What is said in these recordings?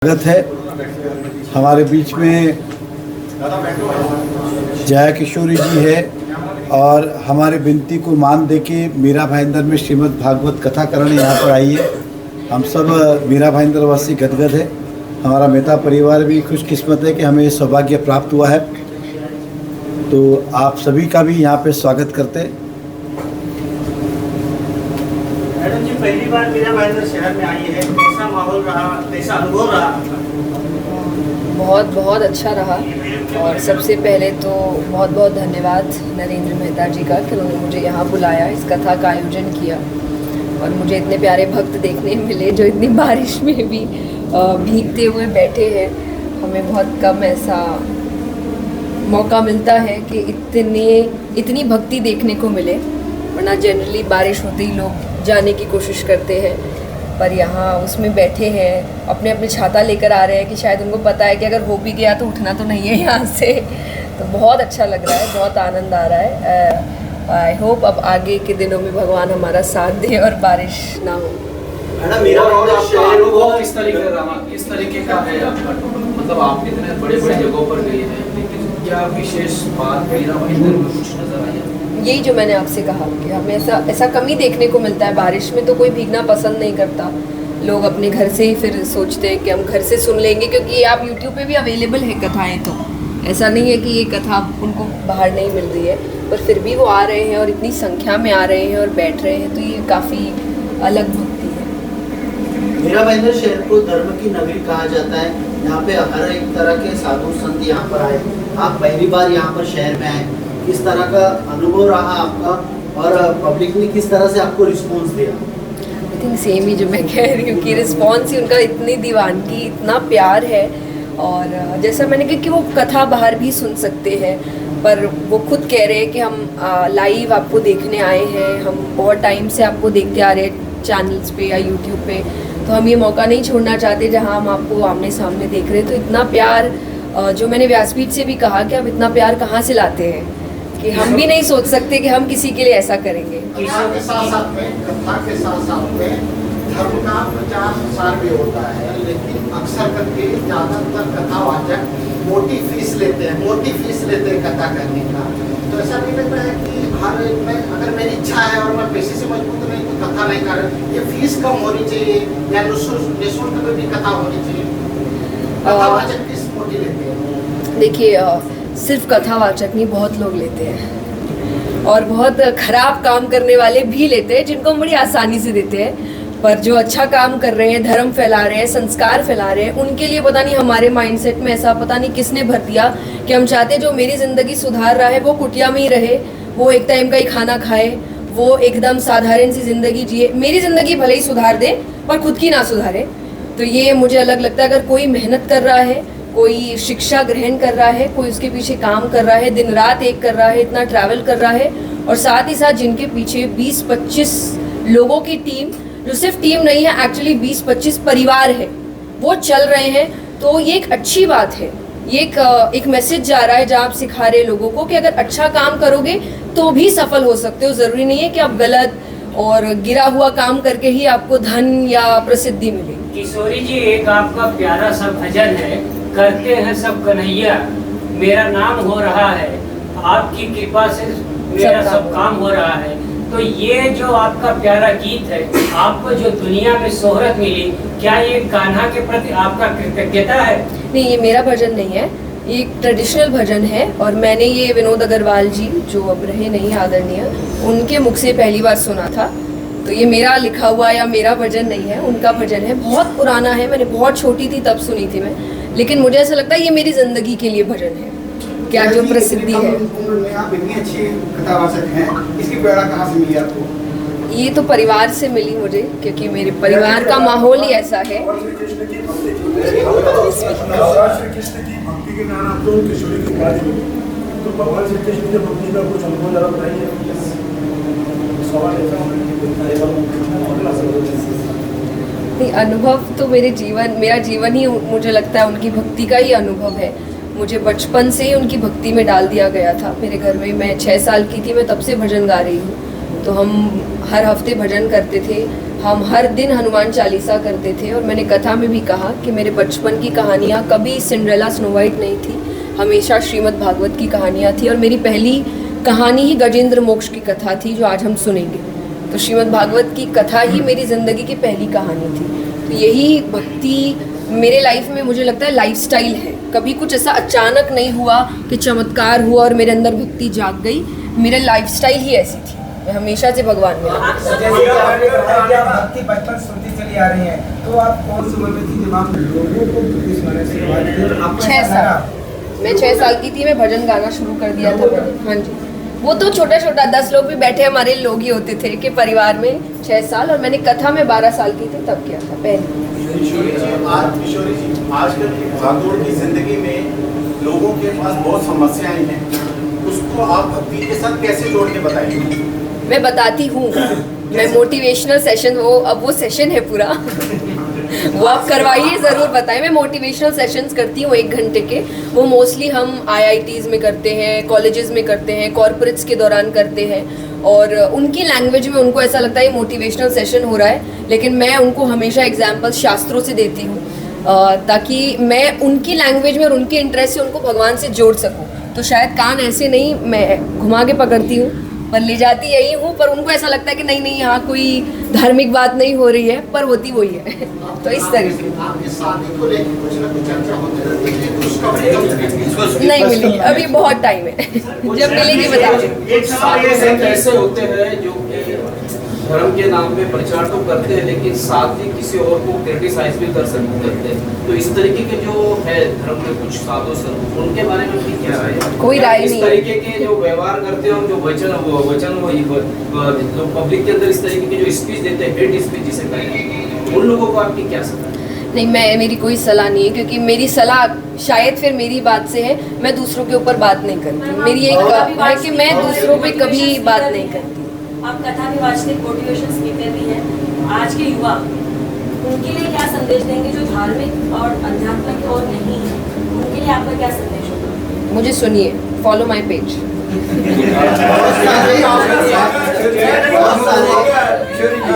स्वागत है हमारे बीच में। जया किशोरी जी है और हमारे विनती को मान दे के मीरा भाईंदर में श्रीमद् भागवत कथा करने यहाँ पर आई है। हम सब मीरा भाईंदर वासी गदगद है। हमारा मेहता परिवार भी खुशकिस्मत है कि हमें ये सौभाग्य प्राप्त हुआ है। तो आप सभी का भी यहाँ पे स्वागत करते हैं। मैडम जी, पहली बार मीरा भाईंदर शहर में आई है, कैसा माहौल रहा, कैसा अनुभव रहा? बहुत बहुत अच्छा रहा। और सबसे पहले तो बहुत बहुत धन्यवाद नरेंद्र मेहता जी का कि उन्होंने मुझे यहाँ बुलाया, इस कथा का आयोजन किया और मुझे इतने प्यारे भक्त देखने मिले जो इतनी बारिश में भी भीगते हुए बैठे हैं। हमें बहुत कम ऐसा मौका मिलता है कि इतनी भक्ति देखने को मिले, वरना जनरली बारिश होते ही लोग जाने की कोशिश करते हैं, पर यहाँ उसमें बैठे हैं, अपने अपने छाता लेकर आ रहे हैं कि शायद उनको पता है कि अगर हो भी गया तो उठना तो नहीं है यहाँ से। तो बहुत अच्छा लग रहा है, बहुत आनंद आ रहा है। आई होप अब आगे के दिनों में भगवान हमारा साथ दे और बारिश ना हो। मैडम, मीरा आपका अनुभव किस तरीके का है आपका? मतलब आप कितने बड़े बड़े जगहों पर गए हैं, लेकिन क्या विशेष बात मीरा भाईंदर में कुछ नजर आई? यही जो मैंने आपसे कहा कि हमें ऐसा कमी देखने को मिलता है। बारिश में तो कोई भीगना पसंद नहीं करता, लोग अपने घर से ही फिर सोचते हैं कि हम घर से सुन लेंगे, क्योंकि ये आप यूट्यूब पे भी अवेलेबल है कथाएं। तो ऐसा नहीं है कि ये कथा उनको बाहर नहीं मिल रही है, पर फिर भी वो आ रहे हैं और इतनी संख्या में आ रहे हैं और बैठ रहे हैं, तो ये काफ़ी अलग भक्ति है। मीरा भाईंदर शहर को धर्म की नगरी कहा जाता है। यहाँ पे हर एक तरह के साधु संत यहाँ पर आए। आप पहली बार यहाँ पर शहर में आए, किस तरह का अनुभव रहा आपका और पब्लिक ने किस तरह से आपको रिस्पॉन्स दिया? आई थिंक सेम ही जो मैं कह रही हूँ कि रिस्पॉन्स ही उनका, इतनी दीवानगी, इतना प्यार है। और जैसा मैंने कहा कि वो कथा बाहर भी सुन सकते हैं, पर वो खुद कह रहे हैं कि हम लाइव आपको देखने आए हैं, हम बहुत टाइम से आपको देखते आ रहे हैं चैनल्स पे या यूट्यूब पे, तो हम ये मौका नहीं छोड़ना चाहते जहाँ हम आपको आमने सामने देख रहे हैं। तो इतना प्यार, जो मैंने व्यासपीठ से भी कहा कि हम इतना प्यार कहाँ से लाते हैं कि हम भी नहीं सोच सकते कि हम किसी के लिए ऐसा करेंगे। कथा के साथ साथ में धर्म का प्रचार प्रसार भी होता है, लेकिन अक्सर करके ज़्यादातर कथावाचक मोटी फीस लेते हैं कथा करने का। तो ऐसा नहीं लगता है कि हर एक में अगर मेरी इच्छा है और मैं पैसे से मजबूत नहीं तो कथा नहीं कर, ये फीस कम होनी चाहिए या निःशुल्क में भी कथा होनी चाहिए? कथावाचक फीस मोटी लेते हैं। देखिए, सिर्फ कथावाचक नहीं, बहुत लोग लेते हैं और बहुत खराब काम करने वाले भी लेते हैं, जिनको हम बड़ी आसानी से देते हैं। पर जो अच्छा काम कर रहे हैं, धर्म फैला रहे हैं, संस्कार फैला रहे हैं, उनके लिए पता नहीं हमारे माइंडसेट में ऐसा पता नहीं किसने भर दिया कि हम चाहते हैं जो मेरी ज़िंदगी सुधार रहा है वो कुटिया में ही रहे, वो एक टाइम का ही खाना खाए, वो एकदम साधारण सी ज़िंदगी जिए। मेरी ज़िंदगी भले ही सुधार दे पर खुद की ना सुधारे। तो ये मुझे अलग लगता है। अगर कोई मेहनत कर रहा है, कोई शिक्षा ग्रहण कर रहा है, कोई उसके पीछे काम कर रहा है, दिन रात एक कर रहा है, इतना ट्रैवल कर रहा है, और साथ ही साथ जिनके पीछे 20-25 लोगों की टीम, जो सिर्फ टीम नहीं है, एक्चुअली 20-25 परिवार है, वो चल रहे हैं, तो ये एक अच्छी बात है। ये एक मैसेज जा रहा है जहाँ आप सिखा रहे लोगों को कि अगर अच्छा काम करोगे तो भी सफल हो सकते हो। ज़रूरी नहीं है कि आप गलत और गिरा हुआ काम करके ही आपको धन या प्रसिद्धि मिले। किशोरी जी, एक आपका प्यारा सा भजन है, करते हैं सब कन्हैया, मेरा नाम हो रहा है, आपकी कृपा से मेरा सब काम हो रहा है। तो ये जो आपका प्यारा गीत है, आपको जो दुनिया में शोहरत मिली, क्या ये कान्हा के प्रति आपका कृतज्ञता है? नहीं, ये मेरा भजन नहीं है, ये एक ट्रेडिशनल भजन है। और मैंने ये विनोद अग्रवाल जी, जो अब रहे नहीं आदरणीय, उनके मुख से पहली बार सुना था। तो ये मेरा लिखा हुआ या मेरा भजन नहीं है, उनका भजन है। बहुत पुराना है, मैंने बहुत छोटी थी तब सुनी थी मैं, लेकिन मुझे ऐसा लगता है ये मेरी ज़िंदगी के लिए भजन है। क्या जो प्रसिद्धि है, आप इतनी अच्छी कथावाचक हैं, इसकी प्रेरणा कहाँ से मिली आपको? ये तो परिवार से मिली मुझे, क्योंकि मेरे परिवार का माहौल ही ऐसा है। श्री कृष्ण की भक्ति के कारण आप तो किशोरी की गाली, तो भगवान श्री कृष्ण की भक्ति का कुछ अनुभव जरा बताइए। सवाल नहीं, अनुभव तो मेरा जीवन ही मुझे लगता है उनकी भक्ति का ही अनुभव है। मुझे बचपन से ही उनकी भक्ति में डाल दिया गया था। मेरे घर में, मैं 6 साल की थी, मैं तब से भजन गा रही हूँ। तो हम हर हफ्ते भजन करते थे, हम हर दिन हनुमान चालीसा करते थे और मैंने कथा में भी कहा कि मेरे बचपन की कहानियाँ कभी सिंड्रेला स्नो वाइट नहीं थी, हमेशा श्रीमद् भागवत की कहानियाँ थी और मेरी पहली कहानी ही गजेंद्र मोक्ष की कथा थी जो आज हम सुनेंगे। तो श्रीमद् भागवत की कथा ही मेरी ज़िंदगी की पहली कहानी थी। तो यही भक्ति मेरे लाइफ में मुझे लगता है लाइफस्टाइल है। कभी कुछ ऐसा अचानक नहीं हुआ कि चमत्कार हुआ और मेरे अंदर भक्ति जाग गई। मेरा लाइफस्टाइल ही ऐसी थी, मैं हमेशा से भगवान में भक्ति बचपन सुनती चली आ रही है, तो आप कौन सी उम्र में थी जब आप लोगों को भक्ति सुनाने से शुरुआत की और आपको 6 साल, मैं 6 साल की थी, मैं भजन गाना शुरू कर दिया था मैंने। हाँ जी, वो तो छोटा छोटा 10 लोग भी बैठे हमारे लोग ही होते थे कि परिवार में 6 साल, और मैंने कथा में 12 साल की थी तब किया था पहले। किशोरी जी, आजकल की भागदौड़ की जिंदगी में लोगों के पास बहुत समस्याएं हैं, उसको आप भक्ति के साथ कैसे जोड़ के बताएंगे? मैं बताती हूँ, मैं मोटिवेशनल सेशन, वो सेशन है पूरा वो आप करवाइए, ज़रूर बताएं। मैं मोटिवेशनल सेशंस करती हूँ 1 घंटे के। वो मोस्टली हम IITs में करते हैं, कॉलेजेस में करते हैं, कॉर्पोरेट्स के दौरान करते हैं, और उनकी लैंग्वेज में उनको ऐसा लगता है ये मोटिवेशनल सेशन हो रहा है, लेकिन मैं उनको हमेशा एग्जाम्पल्स शास्त्रों से देती हूँ ताकि मैं उनकी लैंग्वेज में और उनके इंटरेस्ट से उनको भगवान से जोड़ सकूँ। तो शायद कान ऐसे नहीं मैं घुमा के पकड़ती हूँ, पर ले जाती यही हूँ, पर उनको ऐसा लगता है कि नहीं यहाँ कोई धार्मिक बात नहीं हो रही है, पर होती वही है। तो इस तरीके आपकी शादी को लेकर कुछ ना कुछ चर्चा होती रहती है, तो उसका भी नहीं मिलेगी, अभी बहुत टाइम है, जब मिलेगी बताओ। ऐसे होते हैं जो धर्म के नाम पे प्रचार तो करते हैं, लेकिन साथ ही किसी और को क्रिटिसाइज भी करते हैं। तो इस तरीके के जो है धर्म में कुछ साधु संत, उनके बारे में भी क्या है? कोई राय नहीं। इस तरीके के जो व्यवहार करते हैं और जो वचन जो पब्लिक के अंदर इस तरीके के जो स्पीच देते हैं, हेट स्पीच जिसे कहें, उन लोगों को आपकी क्या सलाह? नहीं, मेरी कोई सलाह नहीं है, क्योंकि मेरी सलाह शायद फिर मेरी बात से है, मैं दूसरों के ऊपर बात नहीं करती। मेरी एक है कि मैं दूसरों पे कभी बात नहीं करती। आप कथा भी वाचते, मोटिवेशन स्पीकर भी हैं। आज के युवा, उनके लिए क्या संदेश देंगे जो धार्मिक और आध्यात्मिक और नहीं है? उनके लिए आपका क्या संदेश होगा? मुझे सुनिए, फॉलो माय पेज।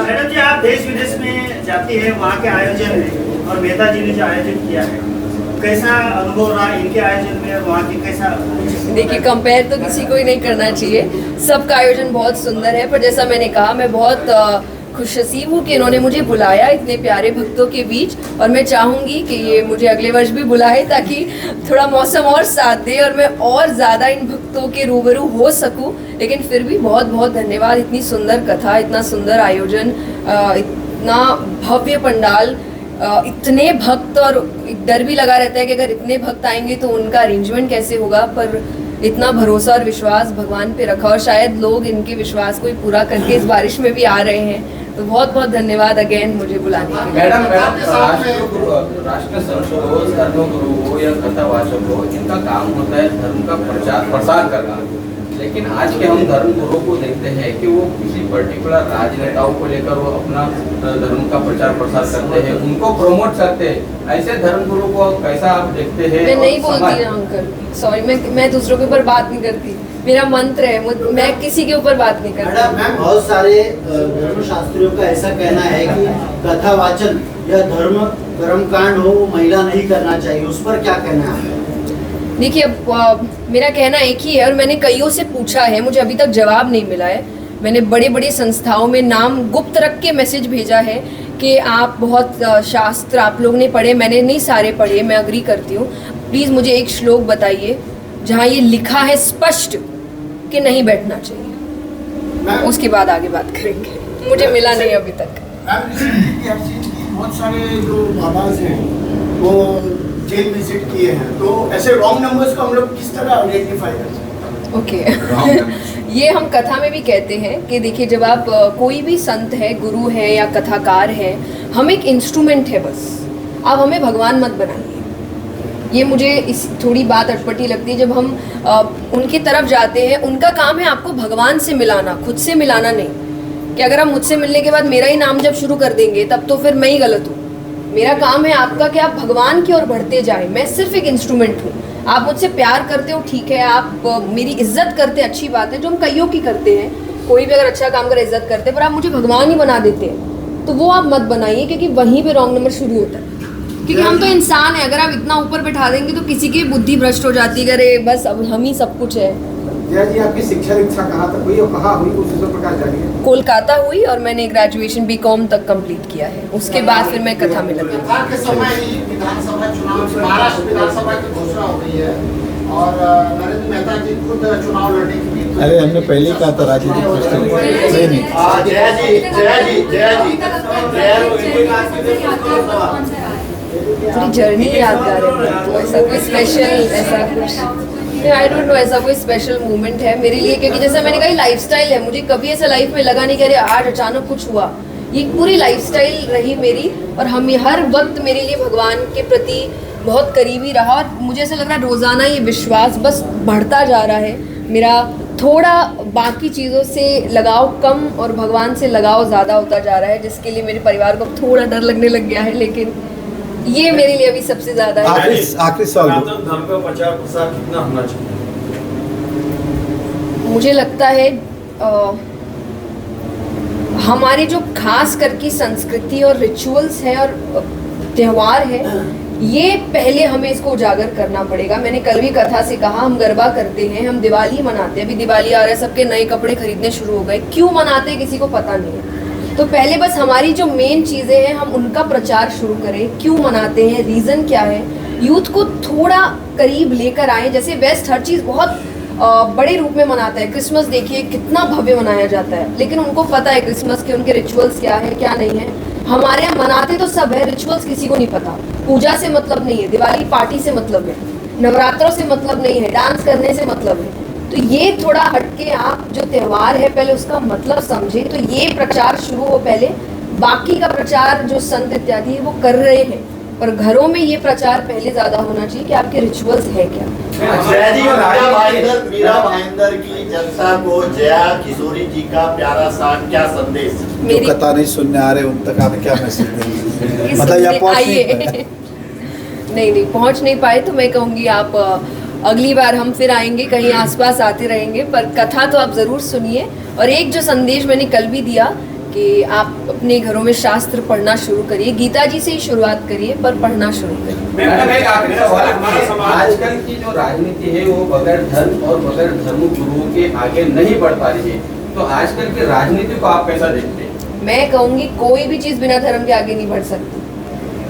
मैडम जी, आप देश विदेश में जाती है, वहाँ के आयोजन है और मेहता जी ने जो आयोजन किया है, कैसा अनुभव रहा इनके आयोजन में और वहाँ की कैसा? देखिए, कंपेयर तो किसी को ही नहीं करना चाहिए, सबका आयोजन बहुत सुंदर है, पर जैसा मैंने कहा, मैं बहुत खुशनसीब हूँ कि इन्होंने मुझे बुलाया इतने प्यारे भक्तों के बीच, और मैं चाहूँगी कि ये मुझे अगले वर्ष भी बुलाए ताकि थोड़ा मौसम और साथ दे और मैं और ज़्यादा इन भक्तों के रूबरू हो सकूँ। लेकिन फिर भी बहुत बहुत धन्यवाद, इतनी सुंदर कथा, इतना सुंदर आयोजन, इतना भव्य पंडाल, इतने भक्त, और एक डर भी लगा रहता है कि अगर इतने भक्त आएंगे तो उनका अरेंजमेंट कैसे होगा, पर इतना भरोसा और विश्वास भगवान पे रखा, और शायद लोग इनके विश्वास को ही पूरा करके इस बारिश में भी आ रहे हैं। तो बहुत बहुत धन्यवाद अगेन मुझे बुलाने के लिए। मैडम, राष्ट्र संत हो, धर्म गुरु हो या कथावाचक हो, इनका काम होता है धर्म का प्रचार प्रसार करना। लेकिन आज के हम धर्म गुरुओं को देखते हैं कि वो किसी पर्टिकुलर राजनेताओं को लेकर वो अपना धर्म का प्रचार प्रसार करते हैं, उनको प्रमोट करते हैं। ऐसे धर्म गुरु को कैसा आप देखते हैं? मैं नहीं बोलती ना अंकल, सॉरी, मैं दूसरों के ऊपर बात नहीं करती, मेरा मंत्र है, मैं किसी के ऊपर बात नहीं करती। मैम, बहुत सारे धर्मशास्त्रियों का ऐसा कहना है कि कथावाचन या कर्मकांड हो महिला नहीं करना चाहिए, उस पर क्या कहना है? देखिए, अब मेरा कहना एक ही है, और मैंने कईयों से पूछा है, मुझे अभी तक जवाब नहीं मिला है। मैंने बड़े बड़े संस्थाओं में नाम गुप्त रख के मैसेज भेजा है कि आप बहुत शास्त्र आप लोग ने पढ़े, मैंने नहीं सारे पढ़े, मैं अग्री करती हूँ। प्लीज़ मुझे एक श्लोक बताइए जहाँ ये लिखा है स्पष्ट कि नहीं बैठना चाहिए, उसके बाद आगे बात करेंगे। मुझे मिला नहीं अभी तक। बहुत सारे जो बाबाज हैं वो जेल विजिट किए हैं, तो ऐसे रॉन्ग नंबर्स को हम लोग किस तरह आइडेंटिफाई कर सकते हैं? ओके ये हम कथा में भी कहते हैं कि देखिए, जब आप कोई भी संत है, गुरु है या कथाकार है, हम एक इंस्ट्रूमेंट है बस, आप हमें भगवान मत बनाइए। ये मुझे इस थोड़ी बात अटपटी लगती है जब हम उनकी तरफ जाते हैं। उनका काम है आपको भगवान से मिलाना, खुद से मिलाना नहीं। कि अगर आप मुझसे मिलने के बाद मेरा ही नाम जब शुरू कर देंगे तब तो फिर मैं ही गलत हूँ। मेरा काम है आपका कि आप भगवान की ओर बढ़ते जाएं, मैं सिर्फ एक इंस्ट्रूमेंट हूँ। आप मुझसे प्यार करते हो ठीक है, आप मेरी इज्जत करते अच्छी बात है, जो हम कईयों की करते हैं। कोई भी अगर अच्छा काम करे इज्जत करते, पर आप मुझे भगवान ही बना देते हैं तो वो आप मत बनाइए, क्योंकि वहीं पे रॉन्ग नंबर शुरू होता है। क्योंकि हम तो इंसान है, अगर आप इतना ऊपर बैठा देंगे तो किसी की बुद्धि भ्रष्ट हो जाती है, अरे बस अब हम ही सब कुछ है। जया जी, आपकी शिक्षा दीक्षा कहाँ तक हुई और कहाँ हुई, उस पर प्रकाश डालिए। कोलकाता हुई और मैंने ग्रेजुएशन बीकॉम तक कंप्लीट किया है। उसके बाद फिर मैं कथा में लगी। कथा के समय ही विधानसभा चुनाव, महाराष्ट्र विधानसभा की घोषणा हो गई है और नरेंद्र मेहता जी खुद चुनाव लड़ने की भी। अरे हमने पहले ही कहा था राजनीतिक पूरी जर्नी यादगार है। तो ऐसा कोई स्पेशल, ऐसा कुछ आई डोंट नो, ऐसा कोई स्पेशल मोमेंट है मेरे लिए, क्योंकि जैसा मैंने कहा लाइफस्टाइल है। मुझे कभी ऐसा लाइफ में लगा नहीं कि अरे आज अचानक कुछ हुआ। ये पूरी लाइफस्टाइल रही मेरी, और हम हर वक्त मेरे लिए भगवान के प्रति बहुत करीबी रहा। और मुझे ऐसा लग रहा है रोज़ाना ये विश्वास बस बढ़ता जा रहा है मेरा। थोड़ा बाकी चीज़ों से लगाव कम और भगवान से लगाव ज़्यादा होता जा रहा है, जिसके लिए मेरे परिवार को थोड़ा डर लगने लग गया है। लेकिन ये मेरे लिए अभी सबसे ज़्यादा है। आखिरी सवाल, धर्म का प्रचार प्रसार कितना होना चाहिए? मुझे लगता है हमारी जो खास करके संस्कृति और रिचुअल्स है और त्यौहार है, ये पहले हमें इसको उजागर करना पड़ेगा। मैंने कल भी कथा से कहा, हम गरबा करते हैं, हम दिवाली मनाते हैं। अभी दिवाली आ रहा है, सबके नए कपड़े खरीदने शुरू हो गए। क्यों मनाते हैं किसी को पता नहीं है। तो पहले बस हमारी जो मेन चीज़ें हैं हम उनका प्रचार शुरू करें। क्यों मनाते हैं, रीज़न क्या है, यूथ को थोड़ा करीब लेकर आए। जैसे वेस्ट हर चीज़ बहुत बड़े रूप में मनाता है। क्रिसमस देखिए कितना भव्य मनाया जाता है, लेकिन उनको पता है क्रिसमस के उनके रिचुअल्स क्या है क्या नहीं है। हमारे यहाँ मनाते तो सब है, रिचुअल्स किसी को नहीं पता। पूजा से मतलब नहीं है, दिवाली पार्टी से मतलब है, नवरात्रों से मतलब नहीं है, डांस करने से मतलब है। तो ये थोड़ा हटके आप जो त्यौहार है पहले उसका मतलब समझे। तो ये प्रचार शुरू हो पहले, बाकी का प्रचार जो संत इत्यादि है वो कर रहे हैं, पर घरों में ये प्रचार पहले ज्यादा होना चाहिए कि आपके रिचुअल्स है क्या। मीरा भाईंदर की जनता को जया किशोरी जी का प्यारा सा क्या संदेश? जो कथा नहीं सुनने आ रहे उन तक आप क्या मैसेज देंगे? मतलब या नहीं पहुंच नहीं पाए तो मैं कहूँगी आप अगली बार हम फिर आएंगे, कहीं आसपास आते रहेंगे, पर कथा तो आप ज़रूर सुनिए। और एक जो संदेश मैंने कल भी दिया कि आप अपने घरों में शास्त्र पढ़ना शुरू करिए, गीता जी से ही शुरुआत करिए, पर पढ़ना शुरू करिए। आजकल की जो राजनीति है वो बगैर धर्म और बगैर धर्म गुरुओं के आगे नहीं बढ़ पा रही है, तो आजकल की राजनीति को आप कैसा देखते हैं? मैं कहूँगी कोई भी चीज़ बिना धर्म के आगे नहीं बढ़ सकती।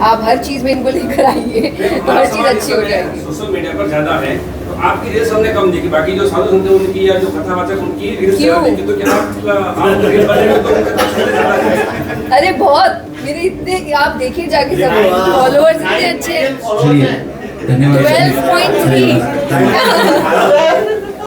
आप हर चीज में इनको लेकर आइए तो हर चीज अच्छी हो जाएगी। सोशल मीडिया पर ज्यादा है तो आपकी रील्स हमने कम देखी, बाकी जो साधु संत उनकी या जो कथावाचक उनकी रील्स ज्यादा देखी, तो क्या आप रील बने तो अरे बहुत मेरे इतने आप देखिए जाके सब फॉलोअर्स इतने अच्छे हैं। 12.3